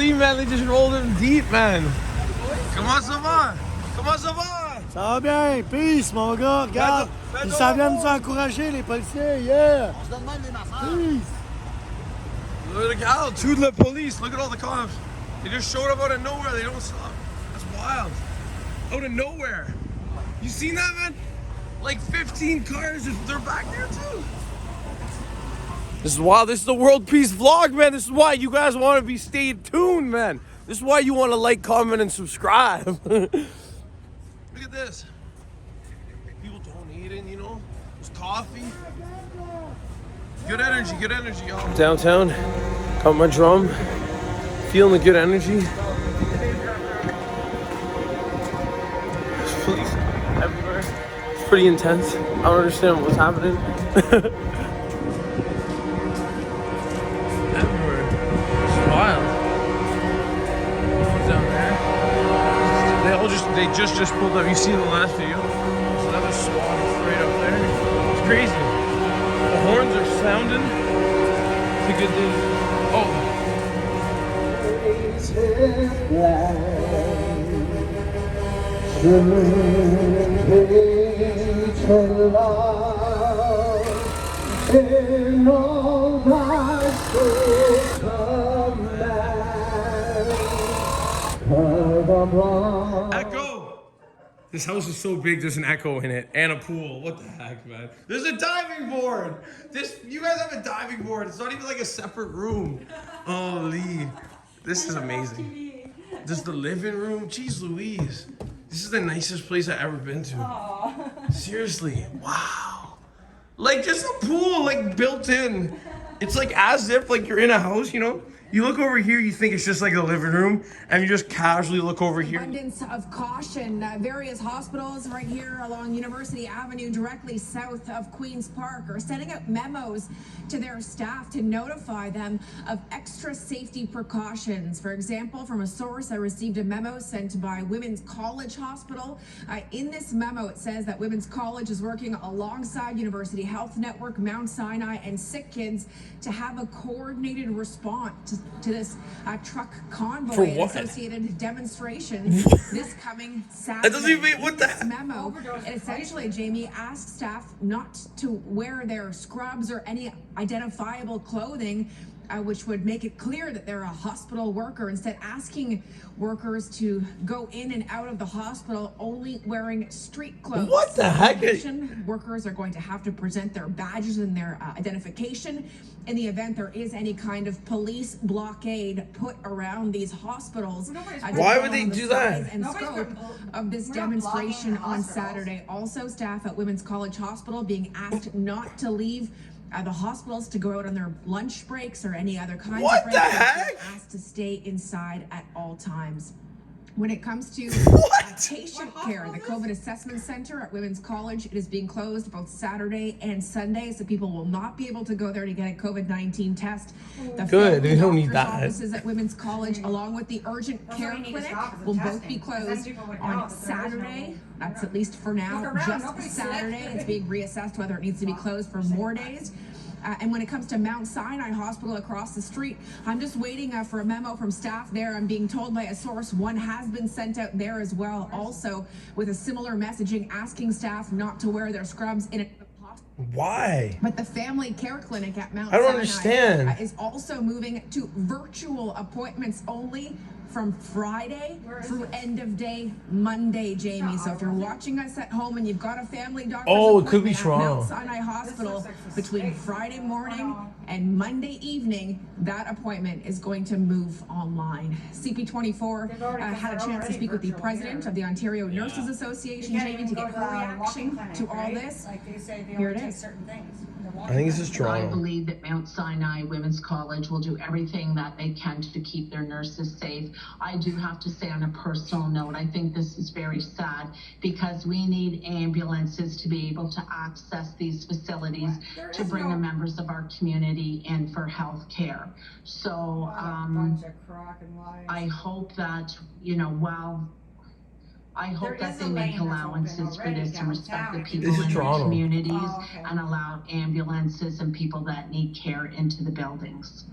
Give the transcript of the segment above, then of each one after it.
believe, man, they just rolled him deep, man. Comment ça va? Comment ça va? Ça va bien, peace, mon gars. Regarde, ils s'en viennent nous encourager, les policiers, yeah. Peace. Look out, to the police. Look at all the cops. They just showed up out of nowhere. They don't stop. That's wild. Out of nowhere. You seen that, man? Like 15 cars, they're back there too. This is wild. This is the World Peace vlog, man. This is why you guys want to be stay tuned, man. This is why you want to like, comment, and subscribe. Look at this. People donating, you know. There's coffee. Good energy, y'all. Downtown, got my drum. Feeling the good energy. There's police everywhere. It's pretty intense. I don't understand what's happening. Everywhere. It's wild. Down there. They just pulled up. You see the last video? There's another squad right up there. It's crazy. The horns are sounding. It's a good day. Oh. Echo! This house is so big, there's an echo in it, and a pool. What the heck, man? There's a diving board! You guys have a diving board. It's not even like a separate room. Holy. This is amazing. This is the living room. Jeez Louise. This is the nicest place I've ever been to. Aww. Seriously. Wow. Like just a pool, like built in. It's like as if like you're in a house, you know? You look over here, you think it's just like a living room, and you just casually look over here. Abundance of caution. Various hospitals right here along University Avenue, directly south of Queen's Park, are sending out memos to their staff to notify them of extra safety precautions. For example, from a source, I received a memo sent by Women's College Hospital. In this memo, it says that Women's College is working alongside University Health Network, Mount Sinai, and Sick Kids to have a coordinated response to this truck convoy and associated demonstration this coming Saturday. That doesn't even, what the heck? Memo, it essentially, Jamie, asks staff not to wear their scrubs or any identifiable clothing which would make it clear that they're a hospital worker, instead asking workers to go in and out of the hospital only wearing street clothes. What the heck? Workers are going to have to present their badges and their identification in the event there is any kind of police blockade put around these hospitals. Why would they do that? And scope of this demonstration on Saturday. Also, staff at Women's College Hospital being asked not to leave the hospitals to go out on their lunch breaks or any other kind of breaks. What the heck? Asked to stay inside at all times. When it comes to patient care, the COVID Assessment Center at Women's College, it is being closed both Saturday and Sunday, so people will not be able to go there to get a COVID-19 test. Good, they don't need that. Offices at Women's College, along with the urgent care clinic, will both be closed on Saturday. That's at least for now, just Saturday. It's being reassessed whether it needs to be closed for more days. And when it comes to Mount Sinai Hospital across the street, I'm just waiting for a memo from staff there. I'm being told by a source one has been sent out there as well, also with a similar messaging asking staff not to wear their scrubs in it. Why? But the family care clinic at Mount Sinai understand. Is also moving to virtual appointments only from Friday through end of day Monday, Jamie. So if you're watching us at home and you've got a family doctor's it could be appointment at Toronto. Mount Sinai Hospital between Friday morning and Monday evening, that appointment is going to move online. CP24 had a chance to speak with the president of the Ontario Nurses Association, Jamie, to get her reaction to all this. Here it is. I think it's just Toronto. I believe that Mount Sinai Women's College will do everything that they can to keep their nurses safe. I do have to say, on a personal note, I think this is very sad because we need ambulances to be able to access these facilities to bring the members of our community in for health care. So I hope that, you know, I hope that they make allowances for this and respect the people in their communities and allow ambulances and people that need care into the buildings.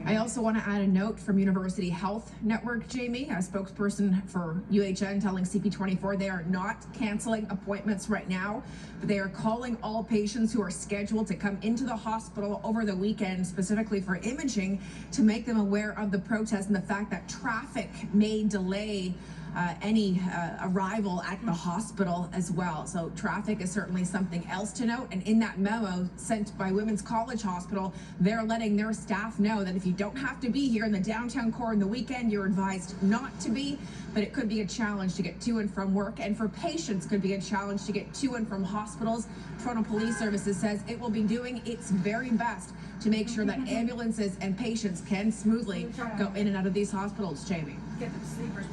I also want to add a note from University Health Network, Jamie, a spokesperson for UHN telling CP24 they are not canceling appointments right now, but they are calling all patients who are scheduled to come into the hospital over the weekend, specifically for imaging, to make them aware of the protest and the fact that traffic may delay any arrival at the hospital as well. So traffic is certainly something else to note. And in that memo sent by Women's College Hospital, they're letting their staff know that if you don't have to be here in the downtown core on the weekend, you're advised not to be, but it could be a challenge to get to and from work. And for patients, could be a challenge to get to and from hospitals. Toronto Police Services says it will be doing its very best to make sure that ambulances and patients can smoothly go in and out of these hospitals. Jamie.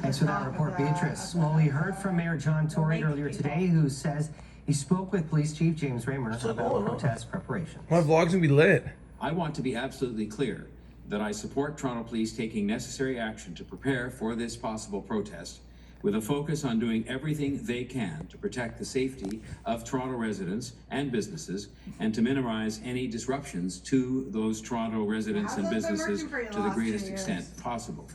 Thanks for that report, Beatrice. Well, we heard from Mayor John Tory earlier today, who says he spoke with Police Chief James Raymer about protest preparation. My vlog's gonna be lit. I want to be absolutely clear that I support Toronto Police taking necessary action to prepare for this possible protest, with a focus on doing everything they can to protect the safety of Toronto residents and businesses and to minimize any disruptions to those Toronto residents and businesses to the greatest extent possible.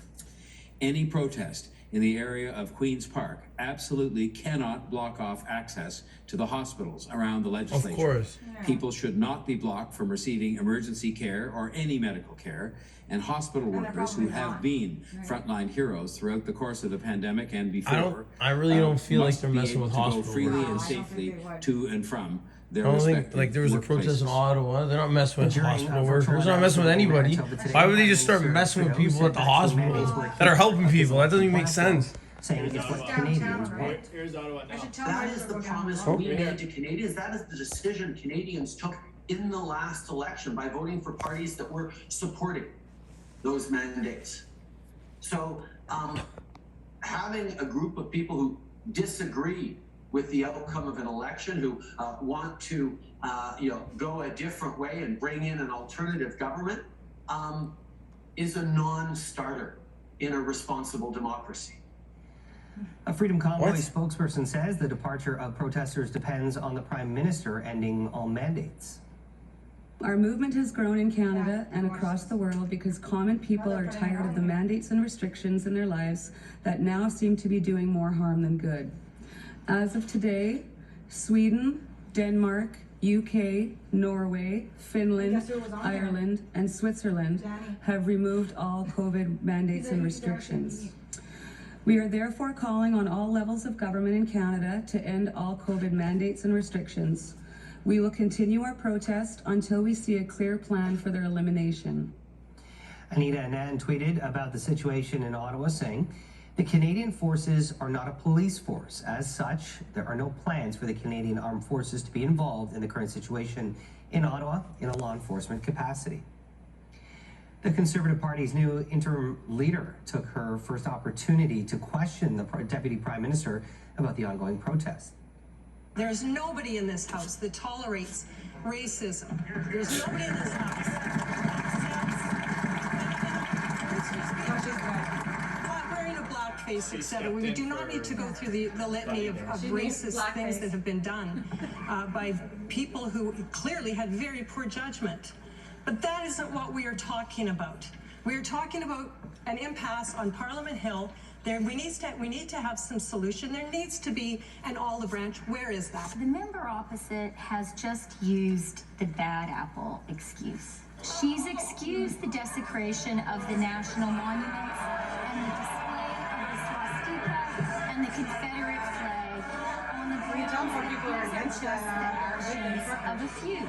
Any protest in the area of Queen's Park absolutely cannot block off access to the hospitals around the legislature. Of course. People should not be blocked from receiving emergency care or any medical care, and hospital workers who have been frontline heroes throughout the course of the pandemic and before. I really don't feel like must they're be messing able with to go hospital freely workers. and safely to and from their I don't think, respective like, there was a protest in workplaces. Ottawa. They're not messing with During hospital a workers. virtual They're not messing with announcement anybody. over today, Why would they just start Prime messing with Minister people at the Trudeau said hospital vaccinations were that are helping key people? That doesn't even make platform, sense. saying it's what Canadians want. Here's Ottawa now. That is the promise we made to Canadians. That is the decision Canadians took in the last election by voting for parties that were supporting those mandates. So having a group of people who disagree with the outcome of an election, who want to go a different way and bring in an alternative government, is a non-starter in a responsible democracy. A Freedom Convoy spokesperson says the departure of protesters depends on the Prime Minister ending all mandates. Our movement has grown in Canada and across the world because common people are tired of the mandates and restrictions in their lives that now seem to be doing more harm than good. As of today, Sweden, Denmark, UK, Norway, Finland, Ireland, and Switzerland have removed all COVID mandates and restrictions. We are therefore calling on all levels of government in Canada to end all COVID mandates and restrictions. We will continue our protest until we see a clear plan for their elimination. Anita Anand tweeted about the situation in Ottawa, saying, "The Canadian Forces are not a police force. As such, there are no plans for the Canadian Armed Forces to be involved in the current situation in Ottawa in a law enforcement capacity." The Conservative Party's new interim leader took her first opportunity to question the Deputy Prime Minister about the ongoing protests. There's nobody in this house that tolerates racism. There's nobody in this house wearing a blackface, etc. We do not need to go through the litany of racist things that have been done by people who clearly had very poor judgment. But that isn't what we are talking about. We are talking about an impasse on Parliament Hill. We need to have some solution. There needs to be an olive branch. Where is that? The member opposite has just used the bad apple excuse. She's excused the desecration of the national monuments and the display of the swastika and the Confederate flag on the grounds that these are just the actions of a few.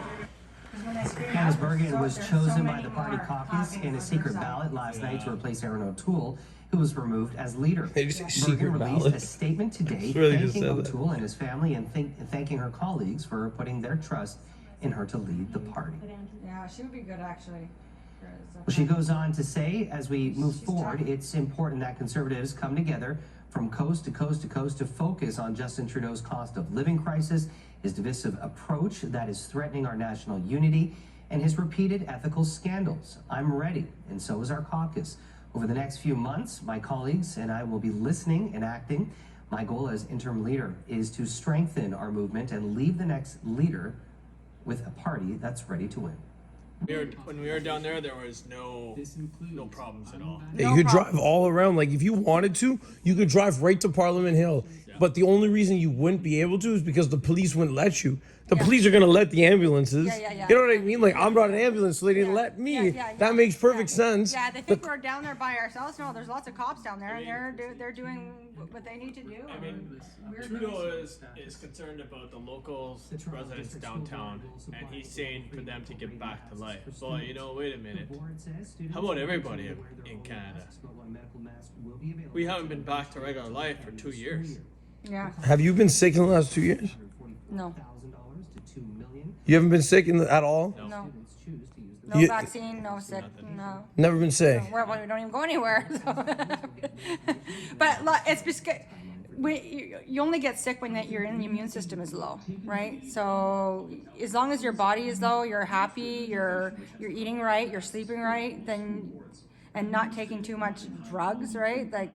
Candace Bergen was chosen by the party caucus in a secret ballot last night to replace Aaron O'Toole, who was removed as leader. They just say secret Bergen released ballot. a statement today Really just thanking said that. O'Toole and his family and thanking her colleagues for putting their trust in her to lead the party. Yeah, she would be good actually. Well, she goes on to say, as we move forward, it's important that Conservatives come together from coast to coast to coast to focus on Justin Trudeau's cost of living crisis, his divisive approach that is threatening our national unity, and his repeated ethical scandals. I'm ready, and so is our caucus. Over the next few months, my colleagues and I will be listening and acting. My goal as interim leader is to strengthen our movement and leave the next leader with a party that's ready to win. When we were down there, there was no problems at all. Yeah, you could drive all around. Like if you wanted to, you could drive right to Parliament Hill. But the only reason you wouldn't be able to is because the police wouldn't let you. The police are gonna let the ambulances. Yeah. You know what I mean? Like I'm not an ambulance, so they didn't let me. That makes perfect sense. Yeah, they think we're down there by ourselves. No, there's lots of cops down there, and they're doing what they need to do. I mean, Trudeau is concerned about the local residents downtown, and he's saying for them to get back to life. Well, you know, wait a minute. How about everybody in Canada? We haven't been back to regular life for 2 years. Yeah. Have you been sick in the last 2 years? No. You haven't been sick at all? No. No vaccine, no sick, no. Never been sick. We don't even go anywhere. So. But it's because you only get sick when your immune system is low, right? So as long as your body is low, you're happy, you're eating right, you're sleeping right, then and not taking too much drugs, right? Like